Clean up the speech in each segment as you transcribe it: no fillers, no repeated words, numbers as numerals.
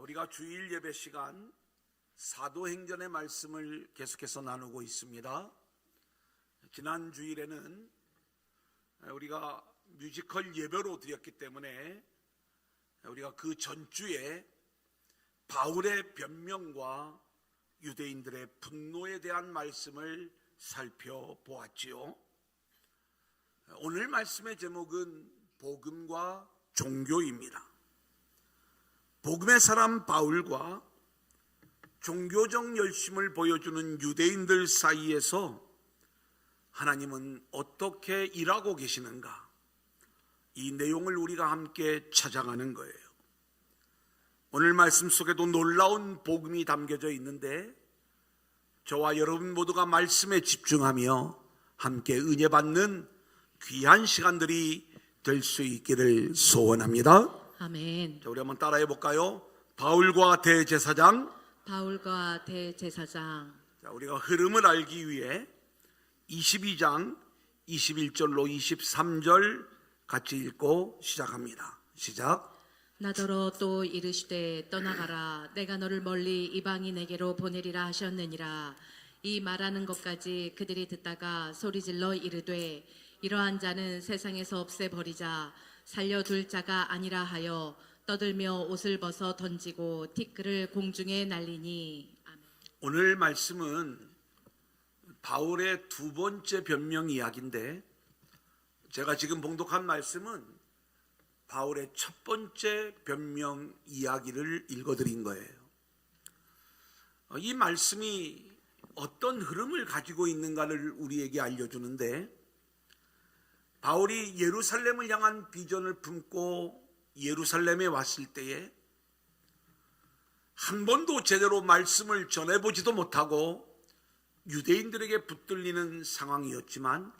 우리가 주일 예배 시간 사도행전의 말씀을 계속해서 나누고 있습니다. 지난 주일에는 우리가 뮤지컬 예배로 드렸기 때문에 우리가 그 전주에 바울의 변명과 유대인들의 분노에 대한 말씀을 살펴보았지요. 오늘 말씀의 제목은 복음과 종교입니다. 복음의 사람 바울과 종교적 열심을 보여주는 유대인들 사이에서 하나님은 어떻게 일하고 계시는가, 이 내용을 우리가 함께 찾아가는 거예요. 오늘 말씀 속에도 놀라운 복음이 담겨져 있는데 저와 여러분 모두가 말씀에 집중하며 함께 은혜 받는 귀한 시간들이 될 수 있기를 소원합니다. 아멘. 자, 우리 한번 따라해 볼까요? 바울과 대제사장. 바울과 대제사장. 자, 우리가 흐름을 알기 위해 22장 21절로 23절 같이 읽고 시작합니다. 시작. 나더러 또 이르시되 떠나가라, 내가 너를 멀리 이방인에게로 보내리라 하셨느니라. 이 말하는 것까지 그들이 듣다가 소리질러 이르되 이러한 자는 세상에서 없애버리자, 살려둘 자가 아니라 하여 떠들며 옷을 벗어 던지고 티끌을 공중에 날리니. 아멘. 오늘 말씀은 바울의 두 번째 변명 이야기인데, 제가 지금 봉독한 말씀은 바울의 첫 번째 변명 이야기를 읽어드린 거예요. 이 말씀이 어떤 흐름을 가지고 있는가를 우리에게 알려주는데, 바울이 예루살렘을 향한 비전을 품고 예루살렘에 왔을 때에 한 번도 제대로 말씀을 전해보지도 못하고 유대인들에게 붙들리는 상황이었지만,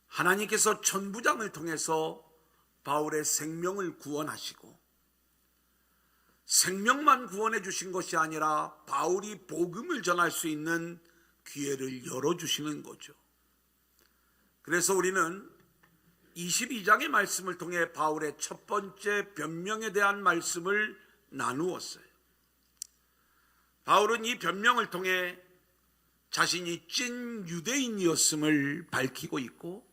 하나님께서 천부장을 통해서 바울의 생명을 구원하시고, 생명만 구원해 주신 것이 아니라 바울이 복음을 전할 수 있는 기회를 열어주시는 거죠. 그래서 우리는 22장의 말씀을 통해 바울의 첫 번째 변명에 대한 말씀을 나누었어요. 바울은 이 변명을 통해 자신이 찐 유대인이었음을 밝히고 있고,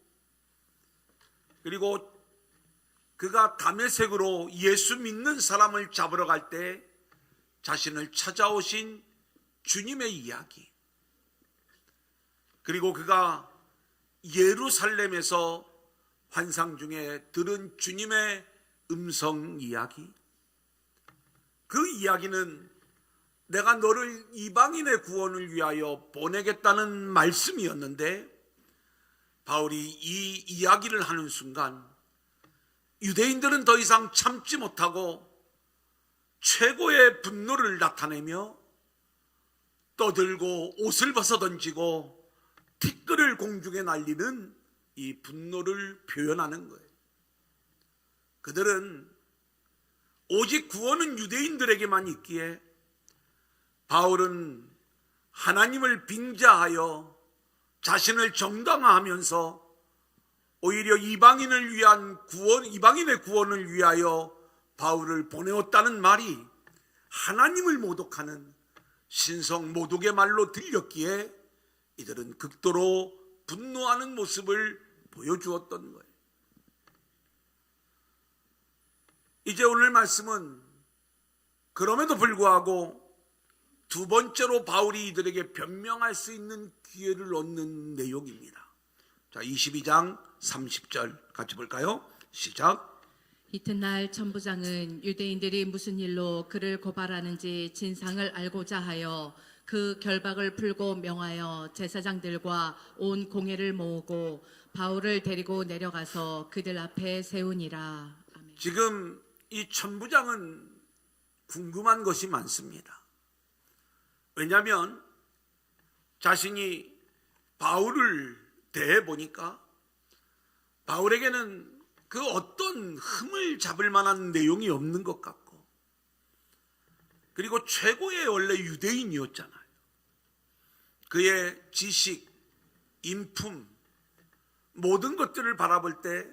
그리고 그가 다메섹으로 예수 믿는 사람을 잡으러 갈 때 자신을 찾아오신 주님의 이야기, 그리고 그가 예루살렘에서 환상 중에 들은 주님의 음성 이야기, 그 이야기는 내가 너를 이방인의 구원을 위하여 보내겠다는 말씀이었는데, 바울이 이 이야기를 하는 순간 유대인들은 더 이상 참지 못하고 최고의 분노를 나타내며 떠들고 옷을 벗어 던지고 티끌을 공중에 날리는 이 분노를 표현하는 거예요. 그들은 오직 구원은 유대인들에게만 있기에 바울은 하나님을 빙자하여 자신을 정당화하면서 오히려 이방인을 위한 구원, 이방인의 구원을 위하여 바울을 보내었다는 말이 하나님을 모독하는 신성 모독의 말로 들렸기에 이들은 극도로 분노하는 모습을 보여주었던 거예요. 이제 오늘 말씀은 그럼에도 불구하고 두 번째로 바울이 이들에게 변명할 수 있는 기회를 얻는 내용입니다. 자, 22장 30절 같이 볼까요? 시작. 이튿날 천부장은 유대인들이 무슨 일로 그를 고발하는지 진상을 알고자 하여 그 결박을 풀고 명하여 제사장들과 온 공회를 모으고 바울을 데리고 내려가서 그들 앞에 세우니라. 아멘. 지금 이 천부장은 궁금한 것이 많습니다. 왜냐하면 자신이 바울을 대해보니까 바울에게는 그 어떤 흠을 잡을 만한 내용이 없는 것 같고, 그리고 최고의 원래 유대인이었잖아요. 그의 지식, 인품, 모든 것들을 바라볼 때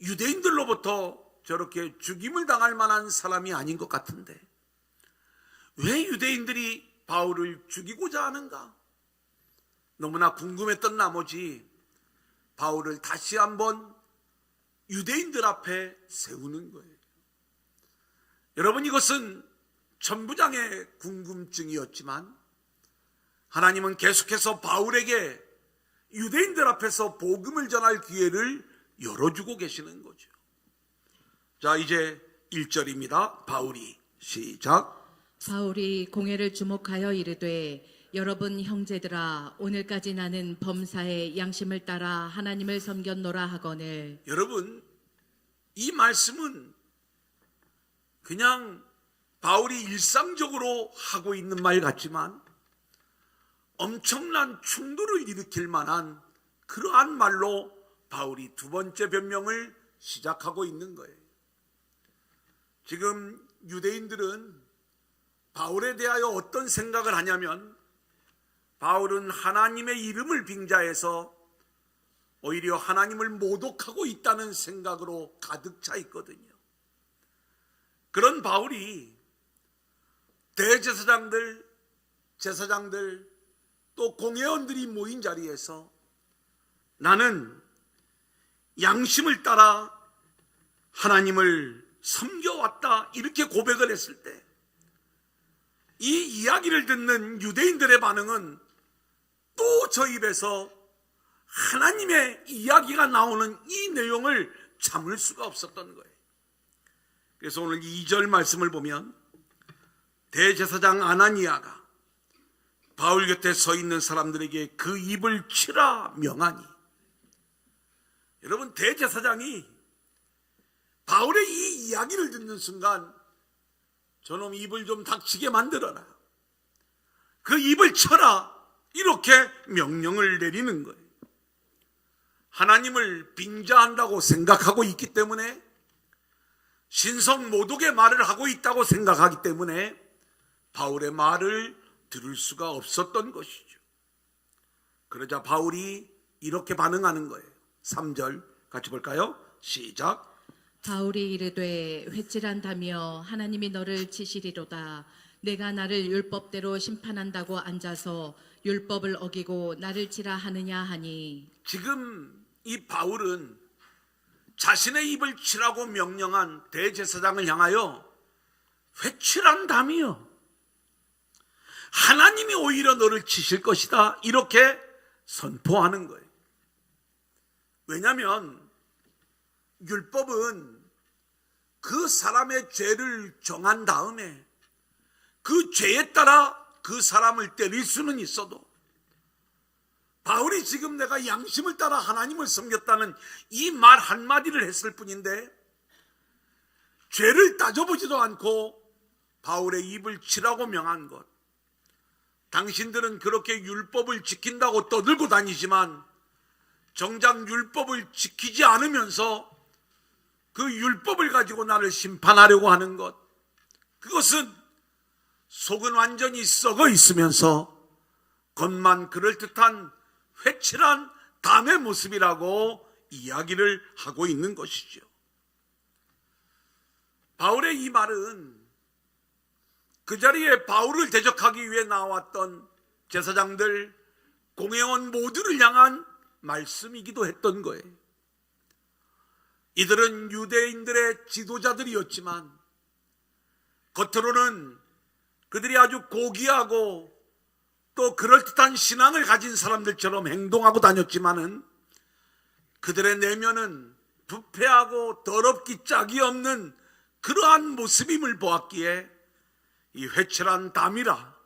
유대인들로부터 저렇게 죽임을 당할 만한 사람이 아닌 것 같은데 왜 유대인들이 바울을 죽이고자 하는가? 너무나 궁금했던 나머지 바울을 다시 한번 유대인들 앞에 세우는 거예요. 여러분, 이것은 천부장의 궁금증이었지만 하나님은 계속해서 바울에게 유대인들 앞에서 복음을 전할 기회를 열어주고 계시는 거죠. 자, 이제 1절입니다. 바울이 시작. 바울이 공회를 주목하여 이르되 여러분 형제들아 오늘까지 나는 범사의 양심을 따라 하나님을 섬겼노라 하거늘. 여러분, 이 말씀은 그냥 바울이 일상적으로 하고 있는 말 같지만 엄청난 충돌을 일으킬 만한 그러한 말로 바울이 두 번째 변명을 시작하고 있는 거예요. 지금 유대인들은 바울에 대하여 어떤 생각을 하냐면 바울은 하나님의 이름을 빙자해서 오히려 하나님을 모독하고 있다는 생각으로 가득 차 있거든요. 그런 바울이 대제사장들, 제사장들, 또 공회원들이 모인 자리에서 나는 양심을 따라 하나님을 섬겨왔다 이렇게 고백을 했을 때 이 이야기를 듣는 유대인들의 반응은 또 저 입에서 하나님의 이야기가 나오는 이 내용을 참을 수가 없었던 거예요. 그래서 오늘 2절 말씀을 보면 대제사장 아나니아가 바울 곁에 서 있는 사람들에게 그 입을 치라 명하니. 여러분, 대제사장이 바울의 이 이야기를 듣는 순간 저놈 입을 좀 닥치게 만들어라, 그 입을 쳐라, 이렇게 명령을 내리는 거예요. 하나님을 빙자한다고 생각하고 있기 때문에, 신성 모독의 말을 하고 있다고 생각하기 때문에 바울의 말을 들을 수가 없었던 것이죠. 그러자 바울이 이렇게 반응하는 거예요. 3절 같이 볼까요? 시작. 바울이 이르되 회칠한다며 하나님이 너를 치시리로다. 내가 나를 율법대로 심판한다고 앉아서 율법을 어기고 나를 치라 하느냐 하니. 지금 이 바울은 자신의 입을 치라고 명령한 대제사장을 향하여 회칠한다며 하나님이 오히려 너를 치실 것이다 이렇게 선포하는 거예요. 왜냐하면 율법은 그 사람의 죄를 정한 다음에 그 죄에 따라 그 사람을 때릴 수는 있어도 바울이 지금 내가 양심을 따라 하나님을 섬겼다는 이 말 한마디를 했을 뿐인데 죄를 따져보지도 않고 바울의 입을 치라고 명한 것. 당신들은 그렇게 율법을 지킨다고 떠들고 다니지만 정작 율법을 지키지 않으면서 그 율법을 가지고 나를 심판하려고 하는 것, 그것은 속은 완전히 썩어 있으면서 겉만 그럴듯한 회칠한 담의 모습이라고 이야기를 하고 있는 것이죠. 바울의 이 말은 그 자리에 바울을 대적하기 위해 나왔던 제사장들, 공회원 모두를 향한 말씀이기도 했던 거예요. 이들은 유대인들의 지도자들이었지만 겉으로는 그들이 아주 고귀하고 또 그럴듯한 신앙을 가진 사람들처럼 행동하고 다녔지만은 그들의 내면은 부패하고 더럽기 짝이 없는 그러한 모습임을 보았기에 이 회칠한 담이라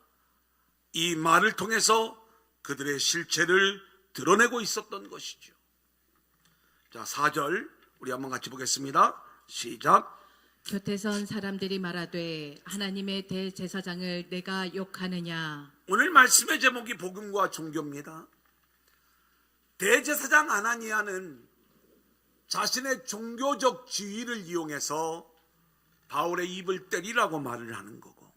이 말을 통해서 그들의 실체를 드러내고 있었던 것이죠. 자, 4절 우리 한번 같이 보겠습니다. 시작. 곁에 선 사람들이 말하되 하나님의 대제사장을 내가 욕하느냐. 오늘 말씀의 제목이 복음과 종교입니다. 대제사장 아나니아는 자신의 종교적 지위를 이용해서 바울의 입을 때리라고 말을 하는 거고,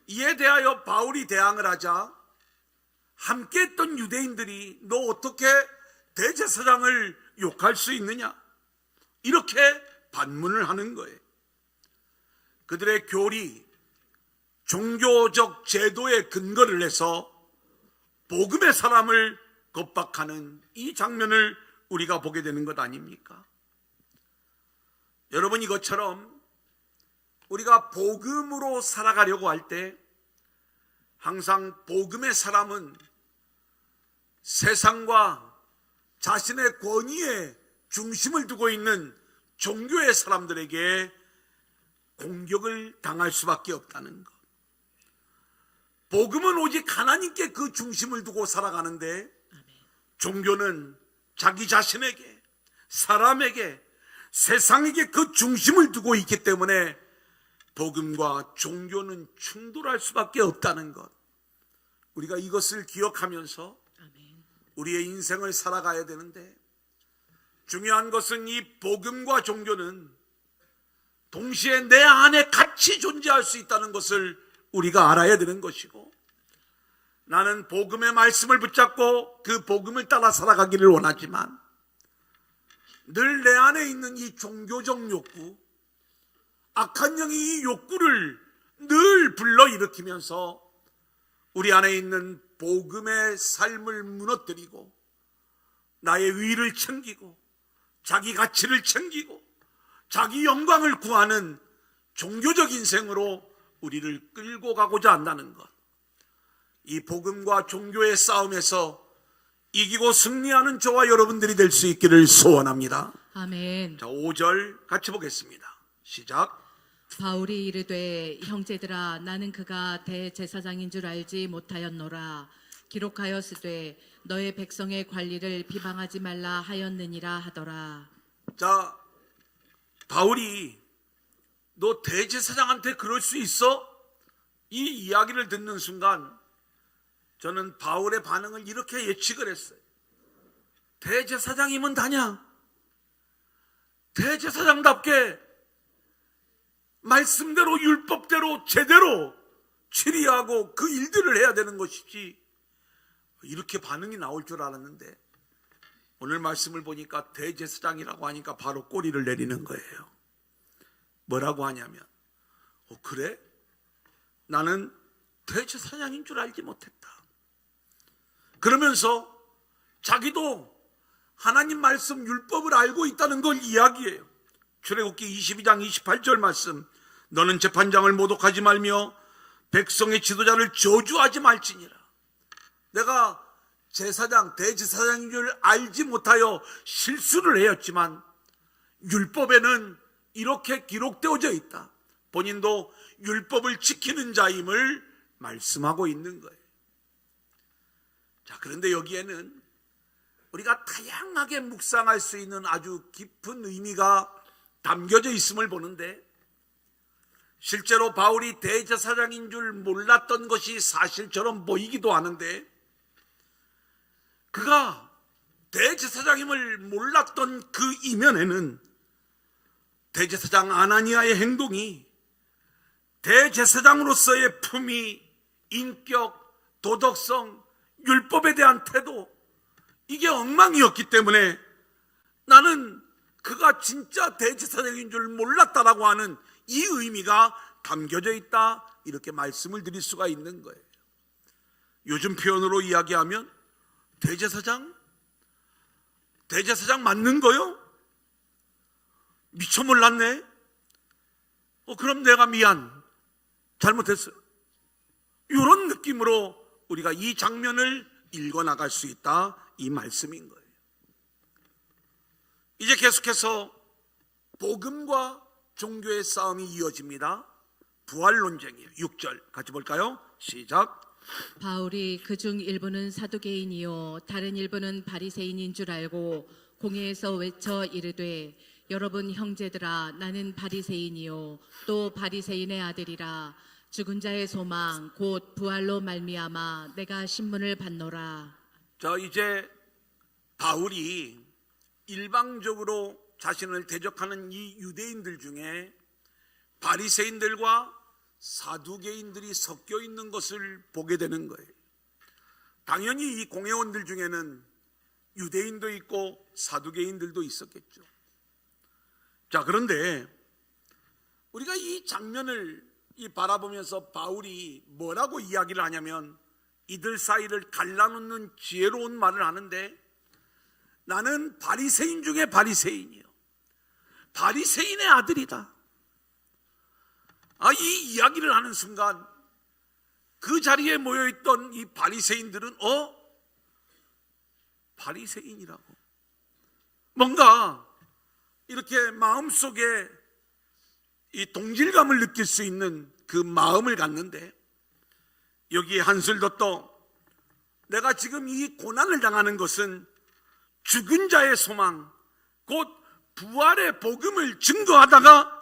이에 대하여 바울이 대항을 하자 함께 했던 유대인들이 너 어떻게 대제사장을 욕할 수 있느냐 이렇게 반문을 하는 거예요. 그들의 교리, 종교적 제도에 근거를 해서 복음의 사람을 겁박하는 이 장면을 우리가 보게 되는 것 아닙니까? 여러분, 이것처럼 우리가 복음으로 살아가려고 할 때 항상 복음의 사람은 세상과 자신의 권위에 중심을 두고 있는 종교의 사람들에게 공격을 당할 수밖에 없다는 것. 복음은 오직 하나님께 그 중심을 두고 살아가는데 종교는 자기 자신에게, 사람에게, 세상에게 그 중심을 두고 있기 때문에 복음과 종교는 충돌할 수밖에 없다는 것. 우리가 이것을 기억하면서 우리의 인생을 살아가야 되는데, 중요한 것은 이 복음과 종교는 동시에 내 안에 같이 존재할 수 있다는 것을 우리가 알아야 되는 것이고, 나는 복음의 말씀을 붙잡고 그 복음을 따라 살아가기를 원하지만 늘 내 안에 있는 이 종교적 욕구, 악한 영이 이 욕구를 늘 불러일으키면서 우리 안에 있는 복음의 삶을 무너뜨리고 나의 위를 챙기고 자기 가치를 챙기고 자기 영광을 구하는 종교적 인생으로 우리를 끌고 가고자 한다는 것. 이 복음과 종교의 싸움에서 이기고 승리하는 저와 여러분들이 될 수 있기를 소원합니다. 아멘. 자, 5절 같이 보겠습니다. 시작. 바울이 이르되 형제들아 나는 그가 대제사장인 줄 알지 못하였노라. 기록하였으되 너의 백성의 관리를 비방하지 말라 하였느니라 하더라. 자, 바울이 너 대제사장한테 그럴 수 있어? 이 이야기를 듣는 순간 저는 바울의 반응을 이렇게 예측을 했어요. 대제사장이면 다냐? 대제사장답게 말씀대로 율법대로 제대로 치리하고 그 일들을 해야 되는 것이지, 이렇게 반응이 나올 줄 알았는데 오늘 말씀을 보니까 대제사장이라고 하니까 바로 꼬리를 내리는 거예요. 뭐라고 하냐면 그래? 나는 대제사장인 줄 알지 못했다. 그러면서 자기도 하나님 말씀 율법을 알고 있다는 걸 이야기해요. 출애굽기 22장 28절 말씀, 너는 재판장을 모독하지 말며 백성의 지도자를 저주하지 말지니라. 내가 제사장, 대제사장인 줄 알지 못하여 실수를 하였지만 율법에는 이렇게 기록되어져 있다. 본인도 율법을 지키는 자임을 말씀하고 있는 거예요. 자, 그런데 여기에는 우리가 다양하게 묵상할 수 있는 아주 깊은 의미가 담겨져 있음을 보는데, 실제로 바울이 대제사장인 줄 몰랐던 것이 사실처럼 보이기도 하는데, 그가 대제사장임을 몰랐던 그 이면에는 대제사장 아나니아의 행동이 대제사장으로서의 품위, 인격, 도덕성, 율법에 대한 태도, 이게 엉망이었기 때문에 나는 그가 진짜 대제사장인 줄 몰랐다라고 하는 이 의미가 담겨져 있다, 이렇게 말씀을 드릴 수가 있는 거예요. 요즘 표현으로 이야기하면 대제사장 맞는 거요? 미처 몰랐네. 그럼 내가 미안, 잘못했어요. 이런 느낌으로 우리가 이 장면을 읽어나갈 수 있다, 이 말씀인 거예요. 이제 계속해서 복음과 종교의 싸움이 이어집니다. 부활 논쟁이에요. 6절 같이 볼까요? 시작. 바울이 그중 일부는 사두개인이요 다른 일부는 바리새인인 줄 알고 공회에서 외쳐 이르되 여러분 형제들아 나는 바리새인이요 또 바리새인의 아들이라. 죽은 자의 소망 곧 부활로 말미암아 내가 신문을 받노라. 자, 이제 바울이 일방적으로 자신을 대적하는 이 유대인들 중에 바리새인들과 사두개인들이 섞여 있는 것을 보게 되는 거예요. 당연히 이 공회원들 중에는 유대인도 있고 사두개인들도 있었겠죠. 자, 그런데 우리가 이 장면을 바라보면서 바울이 뭐라고 이야기를 하냐면 이들 사이를 갈라놓는 지혜로운 말을 하는데, 나는 바리새인 중에 바리새인이요, 바리새인의 아들이다. 이 이야기를 하는 순간 그 자리에 모여있던 이 바리새인들은 바리새인이라고 뭔가 이렇게 마음속에 이 동질감을 느낄 수 있는 그 마음을 갖는데, 여기에 한술 더 내가 지금 이 고난을 당하는 것은 죽은 자의 소망, 곧 부활의 복음을 증거하다가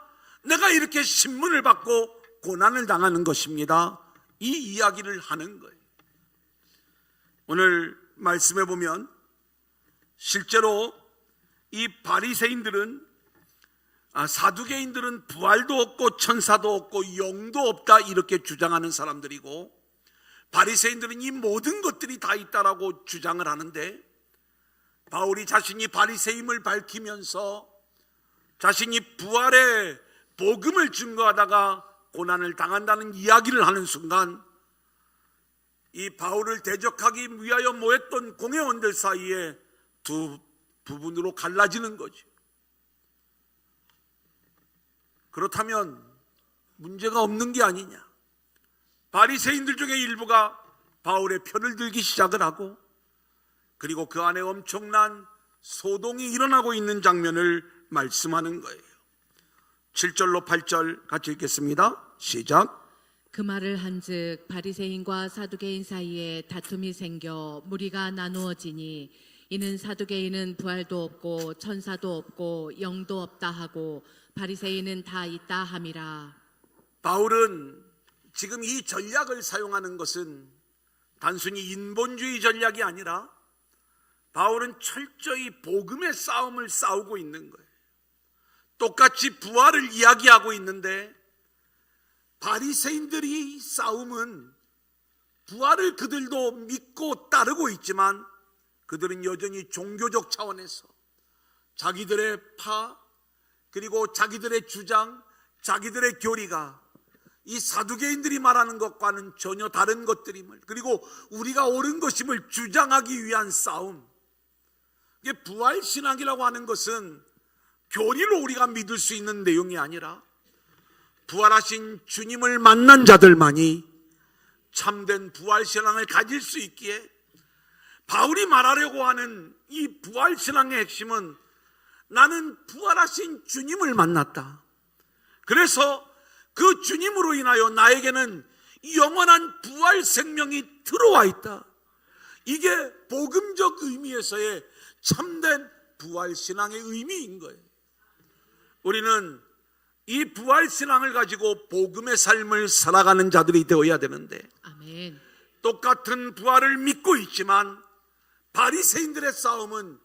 내가 이렇게 신문을 받고 고난을 당하는 것입니다. 이 이야기를 하는 거예요. 오늘 말씀해 보면 실제로 이 바리새인들은 사두개인들은 부활도 없고 천사도 없고 영도 없다 이렇게 주장하는 사람들이고, 바리새인들은 이 모든 것들이 다 있다라고 주장을 하는데, 바울이 자신이 바리새임을 밝히면서 자신이 부활의 복음을 증거하다가 고난을 당한다는 이야기를 하는 순간, 이 바울을 대적하기 위하여 모였던 공회원들 사이에 두 부분으로 갈라지는 거죠. 그렇다면 문제가 없는 게 아니냐. 바리새인들 중에 일부가 바울의 편을 들기 시작을 하고, 그리고 그 안에 엄청난 소동이 일어나고 있는 장면을 말씀하는 거예요. 7절로 8절 같이 읽겠습니다. 시작. 그 말을 한즉 바리새인과 사두개인 사이에 다툼이 생겨 무리가 나누어지니, 이는 사두개인은 부활도 없고 천사도 없고 영도 없다 하고 바리새인은 다 있다 함이라. 바울은 지금 이 전략을 사용하는 것은 단순히 인본주의 전략이 아니라 바울은 철저히 복음의 싸움을 싸우고 있는 거예요. 똑같이 부활을 이야기하고 있는데, 바리새인들이 싸움은 부활을 그들도 믿고 따르고 있지만 그들은 여전히 종교적 차원에서 자기들의 그리고 자기들의 주장, 자기들의 교리가 이 사두개인들이 말하는 것과는 전혀 다른 것들임을, 그리고 우리가 옳은 것임을 주장하기 위한 싸움. 이게 부활신앙이라고 하는 것은 교리로 우리가 믿을 수 있는 내용이 아니라 부활하신 주님을 만난 자들만이 참된 부활신앙을 가질 수 있기에, 바울이 말하려고 하는 이 부활신앙의 핵심은 나는 부활하신 주님을 만났다. 그래서 그 주님으로 인하여 나에게는 영원한 부활 생명이 들어와 있다. 이게 복음적 의미에서의 참된 부활신앙의 의미인 거예요. 우리는 이 부활신앙을 가지고 복음의 삶을 살아가는 자들이 되어야 되는데, 아멘. 똑같은 부활을 믿고 있지만 바리새인들의 싸움은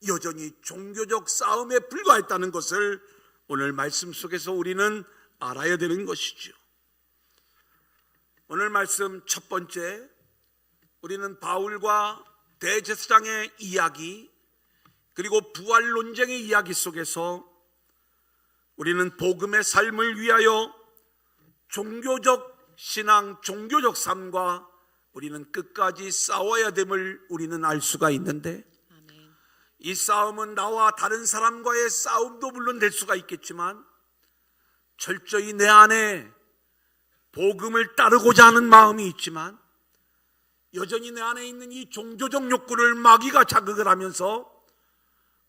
여전히 종교적 싸움에 불과했다는 것을 오늘 말씀 속에서 우리는 알아야 되는 것이죠. 오늘 말씀 첫 번째, 우리는 바울과 대제사장의 이야기, 그리고 부활 논쟁의 이야기 속에서 우리는 복음의 삶을 위하여 종교적 신앙, 종교적 삶과 우리는 끝까지 싸워야 됨을 우리는 알 수가 있는데, 아멘. 이 싸움은 나와 다른 사람과의 싸움도 물론 될 수가 있겠지만 철저히 내 안에 복음을 따르고자 하는 마음이 있지만 여전히 내 안에 있는 이 종교적 욕구를 마귀가 자극을 하면서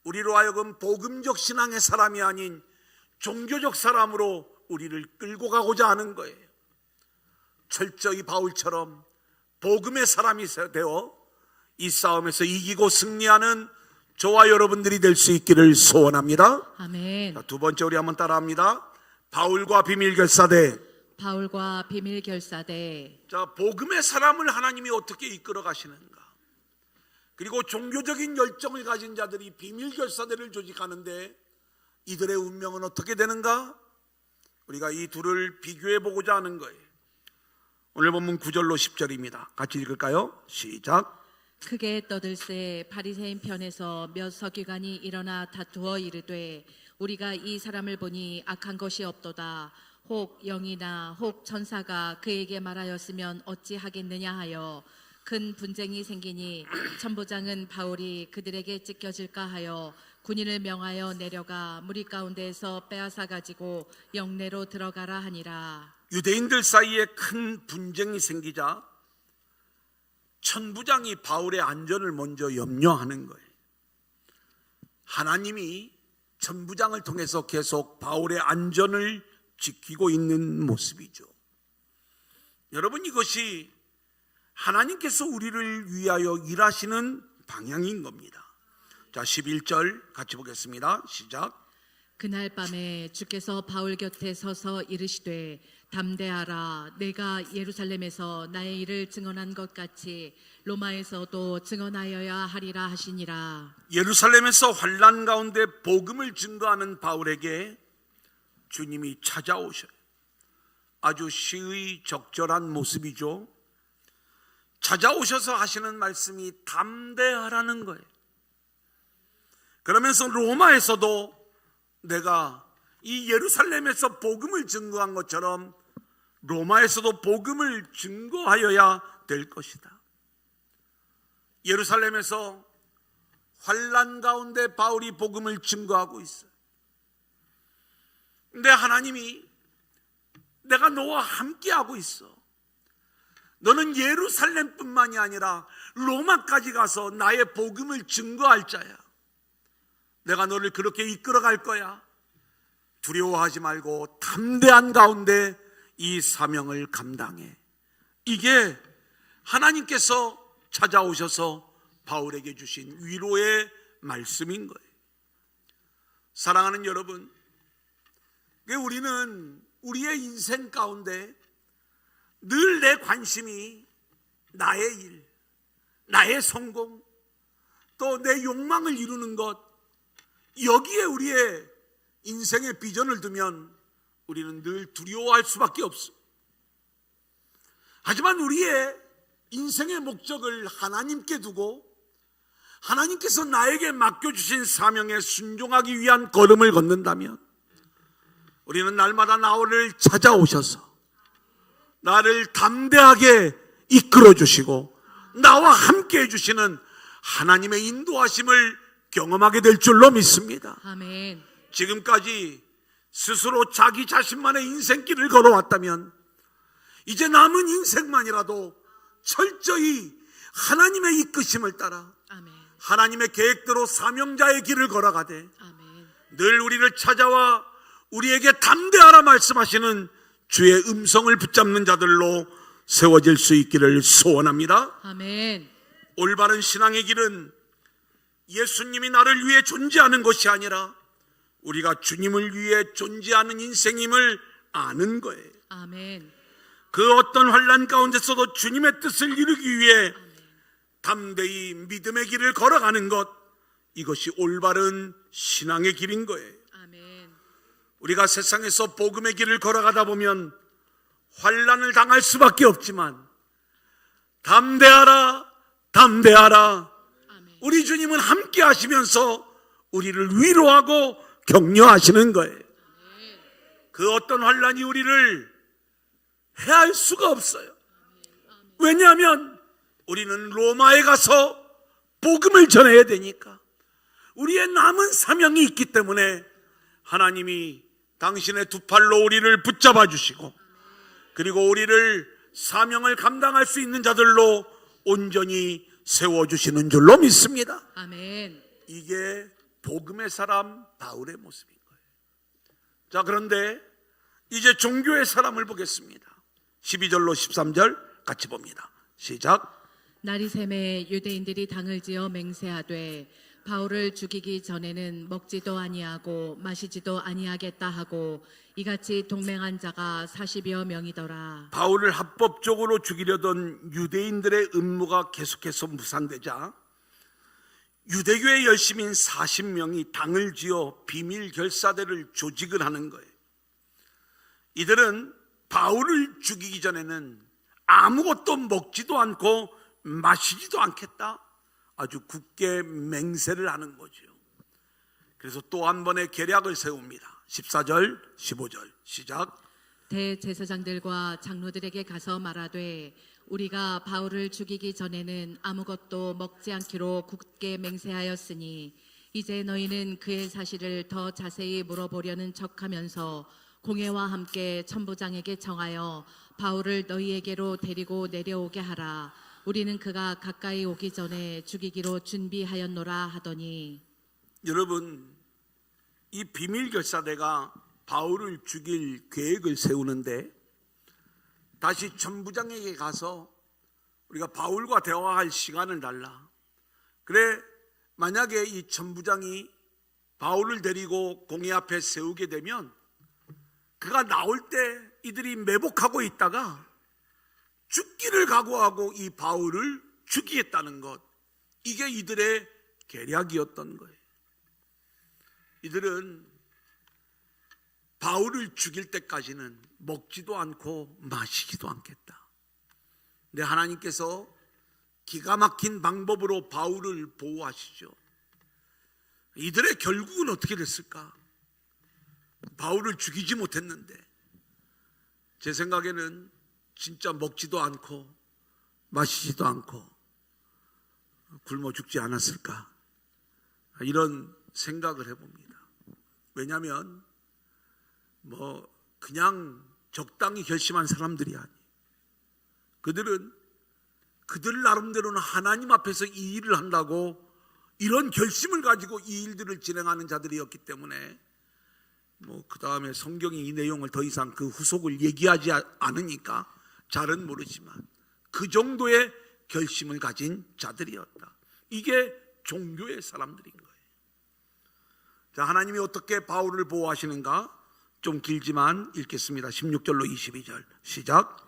우리로 하여금 복음적 신앙의 사람이 아닌 종교적 사람으로 우리를 끌고 가고자 하는 거예요. 철저히 바울처럼 복음의 사람이 되어 이 싸움에서 이기고 승리하는 저와 여러분들이 될 수 있기를 소원합니다. 아멘. 자, 두 번째 우리 한번 따라합니다. 바울과 비밀결사대. 바울과 비밀결사대. 자, 복음의 사람을 하나님이 어떻게 이끌어 가시는가? 그리고 종교적인 열정을 가진 자들이 비밀결사대를 조직하는데 이들의 운명은 어떻게 되는가? 우리가 이 둘을 비교해 보고자 하는 거예요. 오늘 본문 9절로 10절입니다. 같이 읽을까요? 시작. 크게 떠들새 바리새인 편에서 몇 서기관이 일어나 다투어 이르되, 우리가 이 사람을 보니 악한 것이 없도다. 혹 영이나 혹 천사가 그에게 말하였으면 어찌하겠느냐 하여 큰 분쟁이 생기니 천부장은 바울이 그들에게 찢겨질까 하여 군인을 명하여 내려가 무리 가운데에서 빼앗아 가지고 영내로 들어가라 하니라. 유대인들 사이에 큰 분쟁이 생기자 천부장이 바울의 안전을 먼저 염려하는 거예요. 하나님이 천부장을 통해서 계속 바울의 안전을 지키고 있는 모습이죠. 여러분, 이것이 하나님께서 우리를 위하여 일하시는 방향인 겁니다. 자, 11절 같이 보겠습니다. 시작. 그날 밤에 주께서 바울 곁에 서서 이르시되 담대하라. 내가 예루살렘에서 나의 일을 증언한 것 같이 로마에서도 증언하여야 하리라 하시니라. 예루살렘에서 환난 가운데 복음을 증거하는 바울에게 주님이 찾아오셔요. 아주 시의적절한 모습이죠. 찾아오셔서 하시는 말씀이 담대하라는 거예요. 그러면서 로마에서도 내가 이 예루살렘에서 복음을 증거한 것처럼 로마에서도 복음을 증거하여야 될 것이다. 예루살렘에서 환난 가운데 바울이 복음을 증거하고 있어요. 근데 하나님이 내가 너와 함께하고 있어. 너는 예루살렘뿐만이 아니라 로마까지 가서 나의 복음을 증거할 자야. 내가 너를 그렇게 이끌어 갈 거야. 두려워하지 말고 담대한 가운데 이 사명을 감당해. 이게 하나님께서 찾아오셔서 바울에게 주신 위로의 말씀인 거예요. 사랑하는 여러분, 우리는 우리의 인생 가운데 늘 내 관심이 나의 일, 나의 성공, 또 내 욕망을 이루는 것, 여기에 우리의 인생의 비전을 두면 우리는 늘 두려워할 수밖에 없어. 하지만 우리의 인생의 목적을 하나님께 두고 하나님께서 나에게 맡겨주신 사명에 순종하기 위한 걸음을 걷는다면 우리는 날마다 나를 찾아오셔서 나를 담대하게 이끌어 주시고 나와 함께 해주시는 하나님의 인도하심을 경험하게 될 줄로 믿습니다. 아멘. 지금까지 스스로 자기 자신만의 인생길을 걸어왔다면 이제 남은 인생만이라도 철저히 하나님의 이끄심을 따라 아멘. 하나님의 계획대로 사명자의 길을 걸어가되 아멘. 늘 우리를 찾아와 우리에게 담대하라 말씀하시는 주의 음성을 붙잡는 자들로 세워질 수 있기를 소원합니다. 아멘. 올바른 신앙의 길은 예수님이 나를 위해 존재하는 것이 아니라 우리가 주님을 위해 존재하는 인생임을 아는 거예요. 아멘. 그 어떤 환난 가운데서도 주님의 뜻을 이루기 위해 담대히 믿음의 길을 걸어가는 것, 이것이 올바른 신앙의 길인 거예요. 아멘. 우리가 세상에서 복음의 길을 걸어가다 보면 환난을 당할 수밖에 없지만 담대하라, 담대하라. 아멘. 우리 주님은 함께 하시면서 우리를 위로하고 격려하시는 거예요. 그 어떤 환난이 우리를 해할 수가 없어요. 왜냐하면 우리는 로마에 가서 복음을 전해야 되니까. 우리의 남은 사명이 있기 때문에 하나님이 당신의 두 팔로 우리를 붙잡아 주시고 그리고 우리를 사명을 감당할 수 있는 자들로 온전히 세워주시는 줄로 믿습니다. 아멘. 이게 복음의 사람 바울의 모습인 거예요. 자, 그런데 이제 종교의 사람을 보겠습니다. 12절로 13절 같이 봅니다. 시작. 날이 새매 유대인들이 당을 지어 맹세하되 바울을 죽이기 전에는 먹지도 아니하고 마시지도 아니하겠다 하고 이같이 동맹한 자가 40여 명이더라. 바울을 합법적으로 죽이려던 유대인들의 음모가 계속해서 무산되자 유대교의 열심인 40명이 당을 지어 비밀 결사대를 조직을 하는 거예요. 이들은 바울을 죽이기 전에는 아무것도 먹지도 않고 마시지도 않겠다, 아주 굳게 맹세를 하는 거죠. 그래서 또 한 번의 계략을 세웁니다. 14절 15절 시작. 대제사장들과 장로들에게 가서 말하되 우리가 바울을 죽이기 전에는 아무것도 먹지 않기로 굳게 맹세하였으니 이제 너희는 그의 사실을 더 자세히 물어보려는 척하면서 공회와 함께 천부장에게 청하여 바울을 너희에게로 데리고 내려오게 하라. 우리는 그가 가까이 오기 전에 죽이기로 준비하였노라 하더니. 여러분, 이 비밀결사대가 바울을 죽일 계획을 세우는데 다시 천부장에게 가서 우리가 바울과 대화할 시간을 달라. 그래, 만약에 이 천부장이 바울을 데리고 공회 앞에 세우게 되면 그가 나올 때 이들이 매복하고 있다가 죽기를 각오하고 이 바울을 죽이겠다는 것, 이게 이들의 계략이었던 거예요. 이들은 바울을 죽일 때까지는 먹지도 않고 마시지도 않겠다. 근데 하나님께서 기가 막힌 방법으로 바울을 보호하시죠. 이들의 결국은 어떻게 됐을까? 바울을 죽이지 못했는데 제 생각에는 진짜 먹지도 않고 마시지도 않고 굶어 죽지 않았을까? 이런 생각을 해봅니다. 왜냐하면 그냥 적당히 결심한 사람들이 아니에요. 그들은 그들 나름대로는 하나님 앞에서 이 일을 한다고 이런 결심을 가지고 이 일들을 진행하는 자들이었기 때문에 그 다음에 성경이 이 내용을 더 이상 그 후속을 얘기하지 않으니까 잘은 모르지만 그 정도의 결심을 가진 자들이었다. 이게 종교의 사람들인 거예요. 자, 하나님이 어떻게 바울을 보호하시는가? 좀 길지만 읽겠습니다. 16절로 22절 시작.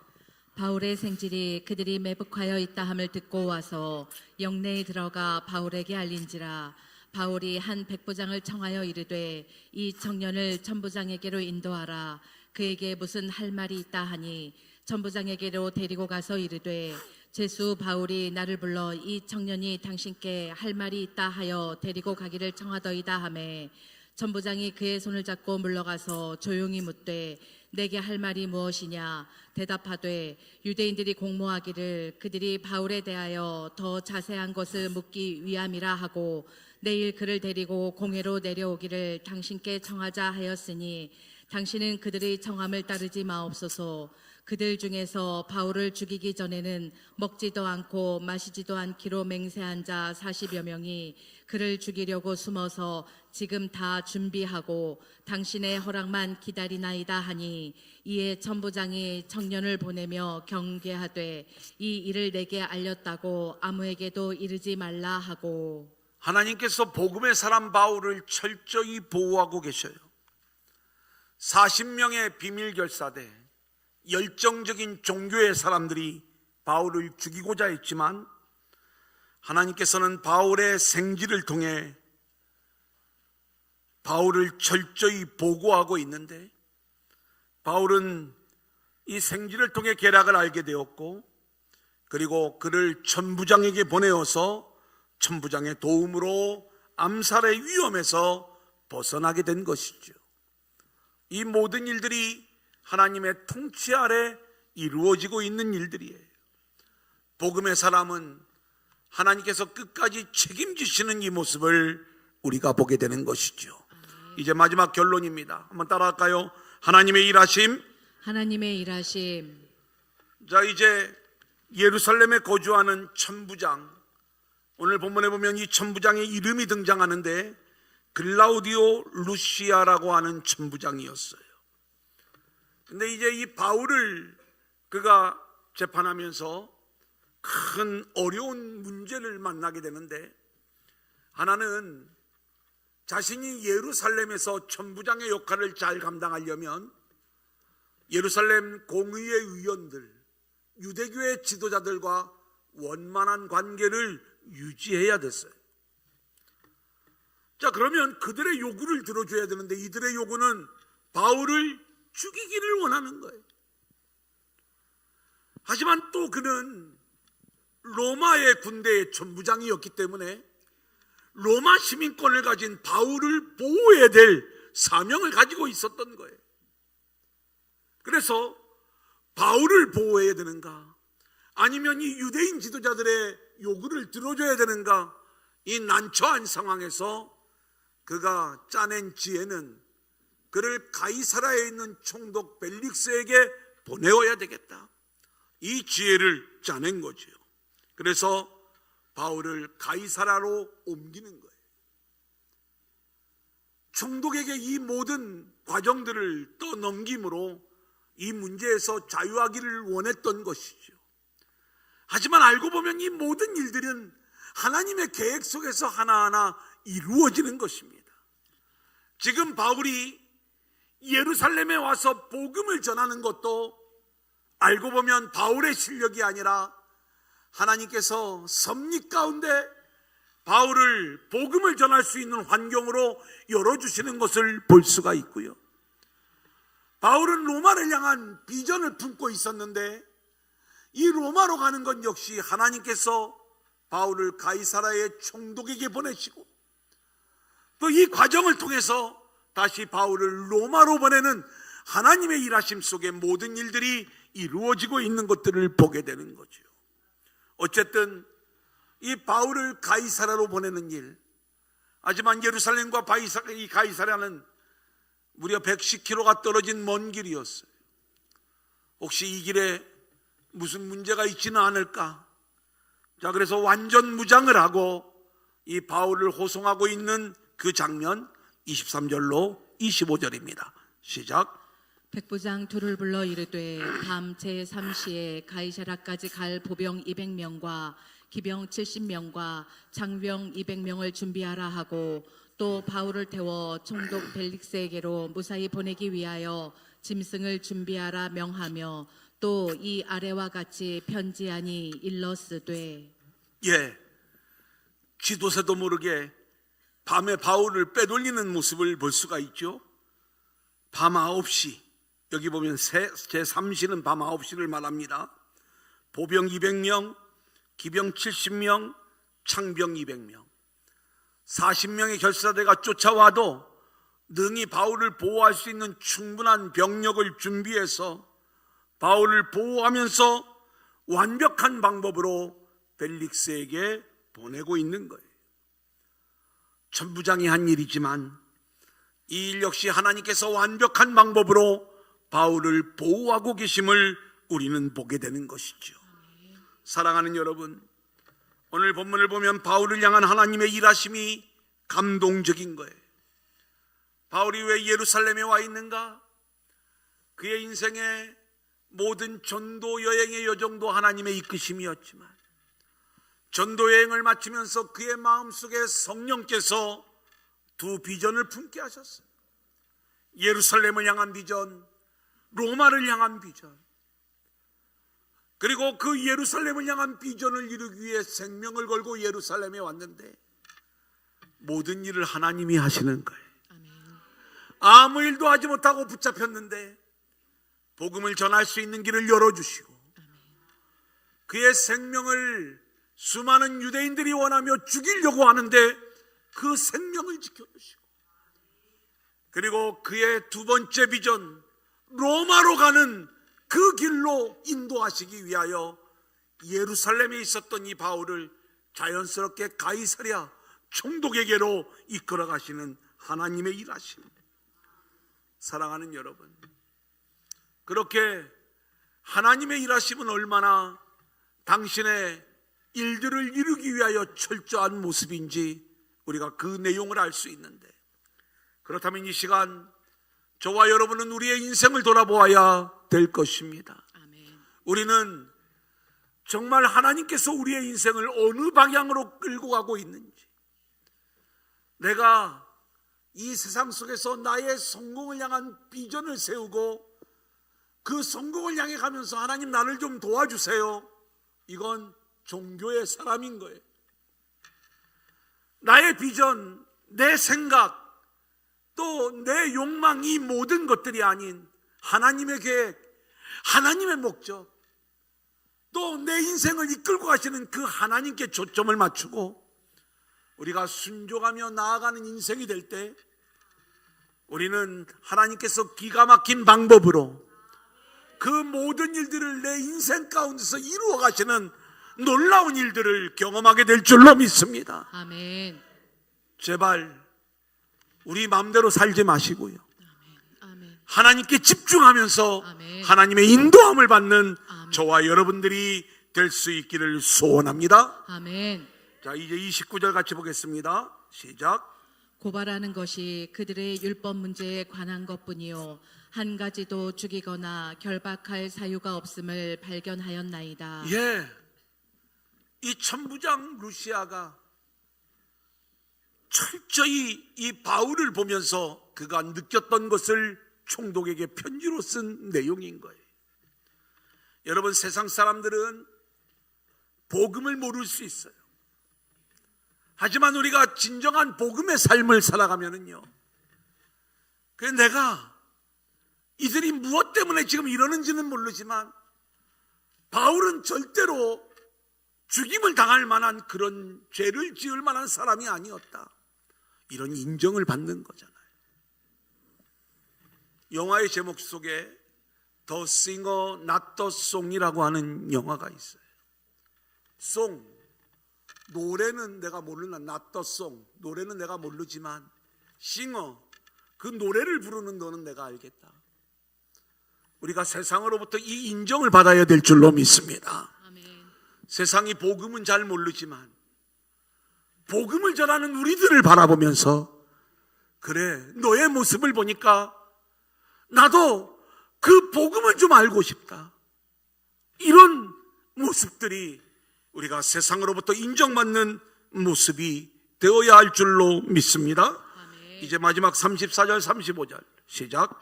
바울의 생질이 그들이 매복하여 있다 함을 듣고 와서 영내에 들어가 바울에게 알린지라. 바울이 한 백부장을 청하여 이르되 이 청년을 천부장에게로 인도하라. 그에게 무슨 할 말이 있다 하니 천부장에게로 데리고 가서 이르되 제수 바울이 나를 불러 이 청년이 당신께 할 말이 있다 하여 데리고 가기를 청하더이다 하매 천부장이 그의 손을 잡고 물러가서 조용히 묻되 내게 할 말이 무엇이냐? 대답하되 유대인들이 공모하기를 그들이 바울에 대하여 더 자세한 것을 묻기 위함이라 하고 내일 그를 데리고 공회로 내려오기를 당신께 청하자 하였으니 당신은 그들의 청함을 따르지 마옵소서. 그들 중에서 바울을 죽이기 전에는 먹지도 않고 마시지도 않기로 맹세한 자 40여 명이 그를 죽이려고 숨어서 지금 다 준비하고 당신의 허락만 기다리나이다 하니 이에 천부장이 청년을 보내며 경계하되 이 일을 내게 알렸다고 아무에게도 이르지 말라 하고. 하나님께서 복음의 사람 바울을 철저히 보호하고 계셔요. 40명의 비밀결사대, 열정적인 종교의 사람들이 바울을 죽이고자 했지만 하나님께서는 바울의 생지를 통해 바울을 철저히 보고하고 있는데 바울은 이 생지를 통해 계략을 알게 되었고 그리고 그를 천부장에게 보내어서 천부장의 도움으로 암살의 위험에서 벗어나게 된 것이죠. 이 모든 일들이 하나님의 통치 아래 이루어지고 있는 일들이에요. 복음의 사람은 하나님께서 끝까지 책임지시는 이 모습을 우리가 보게 되는 것이죠. 이제 마지막 결론입니다. 한번 따라할까요? 하나님의 일하심. 하나님의 일하심. 자, 이제 예루살렘에 거주하는 천부장, 오늘 본문에 보면 이 천부장의 이름이 등장하는데 글라우디오 루시아라고 하는 천부장이었어요. 근데 이제 이 바울을 그가 재판하면서 큰 어려운 문제를 만나게 되는데 하나는 자신이 예루살렘에서 천부장의 역할을 잘 감당하려면 예루살렘 공의회 의원들, 유대교의 지도자들과 원만한 관계를 유지해야 됐어요. 자, 그러면 그들의 요구를 들어줘야 되는데 이들의 요구는 바울을 죽이기를 원하는 거예요. 하지만 또 그는 로마의 군대의 천부장이었기 때문에 로마 시민권을 가진 바울을 보호해야 될 사명을 가지고 있었던 거예요. 그래서 바울을 보호해야 되는가, 아니면 이 유대인 지도자들의 요구를 들어줘야 되는가, 이 난처한 상황에서 그가 짜낸 지혜는 그를 가이사라에 있는 총독 벨릭스에게 보내어야 되겠다, 이 지혜를 짜낸 거죠. 그래서 바울을 가이사라로 옮기는 거예요. 총독에게 이 모든 과정들을 떠넘김으로 이 문제에서 자유하기를 원했던 것이죠. 하지만 알고 보면 이 모든 일들은 하나님의 계획 속에서 하나하나 이루어지는 것입니다. 지금 바울이 예루살렘에 와서 복음을 전하는 것도 알고 보면 바울의 실력이 아니라 하나님께서 섭리 가운데 바울을 복음을 전할 수 있는 환경으로 열어주시는 것을 볼 수가 있고요. 바울은 로마를 향한 비전을 품고 있었는데 이 로마로 가는 건 역시 하나님께서 바울을 가이사라의 총독에게 보내시고 또 이 과정을 통해서 다시 바울을 로마로 보내는 하나님의 일하심 속에 모든 일들이 이루어지고 있는 것들을 보게 되는 거죠. 어쨌든 이 바울을 가이사라로 보내는 일, 하지만 예루살렘과 이 가이사라는 무려 110km가 떨어진 먼 길이었어요. 혹시 이 길에 무슨 문제가 있지는 않을까? 자, 그래서 완전 무장을 하고 이 바울을 호송하고 있는 그 장면 23절로 25절입니다. 시작. 백부장 둘을 불러 이르되 밤 제3시에 가이사라까지 갈 보병 200명과 기병 70명과 장병 200명을 준비하라 하고 또 바울을 태워 총독 벨릭스에게로 무사히 보내기 위하여 짐승을 준비하라 명하며 또 이 아래와 같이 편지하니 일러쓰되. 예, 지도새도 모르게 밤에 바울을 빼돌리는 모습을 볼 수가 있죠. 밤 9시, 여기 보면 제3시는 밤 9시를 말합니다. 보병 200명, 기병 70명, 창병 200명, 40명의 결사대가 쫓아와도 능히 바울을 보호할 수 있는 충분한 병력을 준비해서 바울을 보호하면서 완벽한 방법으로 벨릭스에게 보내고 있는 거예요. 천부장이 한 일이지만 이 일 역시 하나님께서 완벽한 방법으로 바울을 보호하고 계심을 우리는 보게 되는 것이죠. 사랑하는 여러분, 오늘 본문을 보면 바울을 향한 하나님의 일하심이 감동적인 거예요. 바울이 왜 예루살렘에 와 있는가? 그의 인생의 모든 전도 여행의 여정도 하나님의 이끄심이었지만 전도 여행을 마치면서 그의 마음속에 성령께서 두 비전을 품게 하셨어요. 예루살렘을 향한 비전, 로마를 향한 비전. 그리고 그 예루살렘을 향한 비전을 이루기 위해 생명을 걸고 예루살렘에 왔는데 모든 일을 하나님이 하시는 거예요. 아무 일도 하지 못하고 붙잡혔는데 복음을 전할 수 있는 길을 열어주시고 그의 생명을 수많은 유대인들이 원하며 죽이려고 하는데 그 생명을 지켜주시고 그리고 그의 두 번째 비전, 로마로 가는 그 길로 인도하시기 위하여 예루살렘에 있었던 이 바울을 자연스럽게 가이사랴 총독에게로 이끌어 가시는 하나님의 일하심. 사랑하는 여러분, 그렇게 하나님의 일하심은 얼마나 당신의 일들을 이루기 위하여 철저한 모습인지 우리가 그 내용을 알 수 있는데, 그렇다면 이 시간 저와 여러분은 우리의 인생을 돌아보아야 될 것입니다. 아멘. 우리는 정말 하나님께서 우리의 인생을 어느 방향으로 끌고 가고 있는지, 내가 이 세상 속에서 나의 성공을 향한 비전을 세우고 그 성공을 향해 가면서 하나님 나를 좀 도와주세요, 이건 종교의 사람인 거예요. 나의 비전, 내 생각, 또 내 욕망, 이 모든 것들이 아닌 하나님의 계획, 하나님의 목적, 또 내 인생을 이끌고 가시는 그 하나님께 초점을 맞추고 우리가 순종하며 나아가는 인생이 될 때 우리는 하나님께서 기가 막힌 방법으로 그 모든 일들을 내 인생 가운데서 이루어 가시는 놀라운 일들을 경험하게 될 줄로 믿습니다. 아멘. 제발 우리 마음대로 살지 마시고요. 아멘. 하나님께 집중하면서 아멘. 하나님의 인도함을 받는 아멘. 저와 여러분들이 될 수 있기를 소원합니다. 아멘. 자, 이제 29절 같이 보겠습니다. 시작. 고발하는 것이 그들의 율법 문제에 관한 것뿐이요 한 가지도 죽이거나 결박할 사유가 없음을 발견하였나이다. 예, 이 천부장 루시아가 철저히 이 바울을 보면서 그가 느꼈던 것을 총독에게 편지로 쓴 내용인 거예요. 여러분, 세상 사람들은 복음을 모를 수 있어요. 하지만 우리가 진정한 복음의 삶을 살아가면은요, 그래서 내가 이들이 무엇 때문에 지금 이러는지는 모르지만 바울은 절대로 죽임을 당할 만한 그런 죄를 지을 만한 사람이 아니었다, 이런 인정을 받는 거잖아요. 영화의 제목 속에 The Singer Not the Song이라고 하는 영화가 있어요. 송, 노래는 내가 모르나, not the song, 노래는 내가 모르지만 싱어, 그 노래를 부르는 너는 내가 알겠다. 우리가 세상으로부터 이 인정을 받아야 될 줄로 믿습니다. 아멘. 세상이 복음은 잘 모르지만 복음을 전하는 우리들을 바라보면서, 그래, 너의 모습을 보니까 나도 그 복음을 좀 알고 싶다, 이런 모습들이 우리가 세상으로부터 인정받는 모습이 되어야 할 줄로 믿습니다. 아멘. 이제 마지막 34절 35절 시작.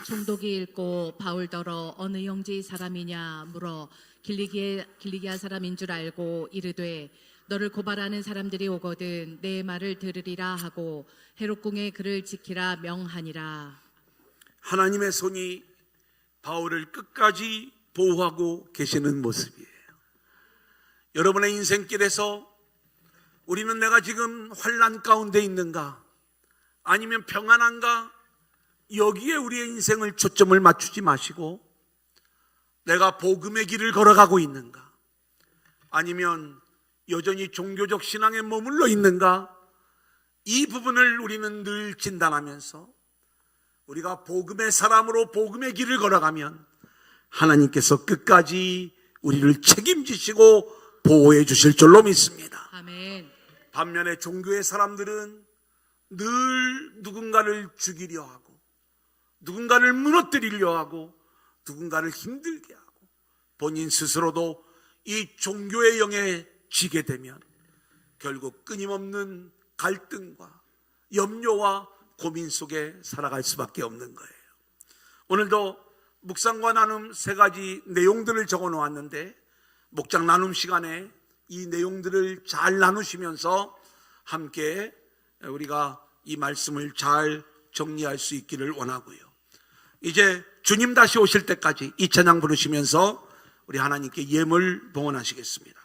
총독이 읽고 바울더러 어느 영지 사람이냐 물어 길리기아 사람인 줄 알고 이르되 너를 고발하는 사람들이 오거든 내 말을 들으리라 하고 헤롯궁에 그를 지키라 명하니라. 하나님의 손이 바울을 끝까지 보호하고 계시는 모습이에요. 여러분의 인생길에서 우리는 내가 지금 환난 가운데 있는가, 아니면 평안한가, 여기에 우리의 인생을 초점을 맞추지 마시고 내가 복음의 길을 걸어가고 있는가, 아니면 여전히 종교적 신앙에 머물러 있는가, 이 부분을 우리는 늘 진단하면서 우리가 복음의 사람으로 복음의 길을 걸어가면 하나님께서 끝까지 우리를 책임지시고 보호해 주실 줄로 믿습니다. 아멘. 반면에 종교의 사람들은 늘 누군가를 죽이려 하고, 누군가를 무너뜨리려 하고, 누군가를 힘들게 하고, 본인 스스로도 이 종교의 영에 지게 되면 결국 끊임없는 갈등과 염려와 고민 속에 살아갈 수밖에 없는 거예요. 오늘도 묵상과 나눔 세 가지 내용들을 적어 놓았는데, 목장 나눔 시간에 이 내용들을 잘 나누시면서 함께 우리가 이 말씀을 잘 정리할 수 있기를 원하고요. 이제 주님 다시 오실 때까지 이 찬양 부르시면서 우리 하나님께 예물 봉헌하시겠습니다.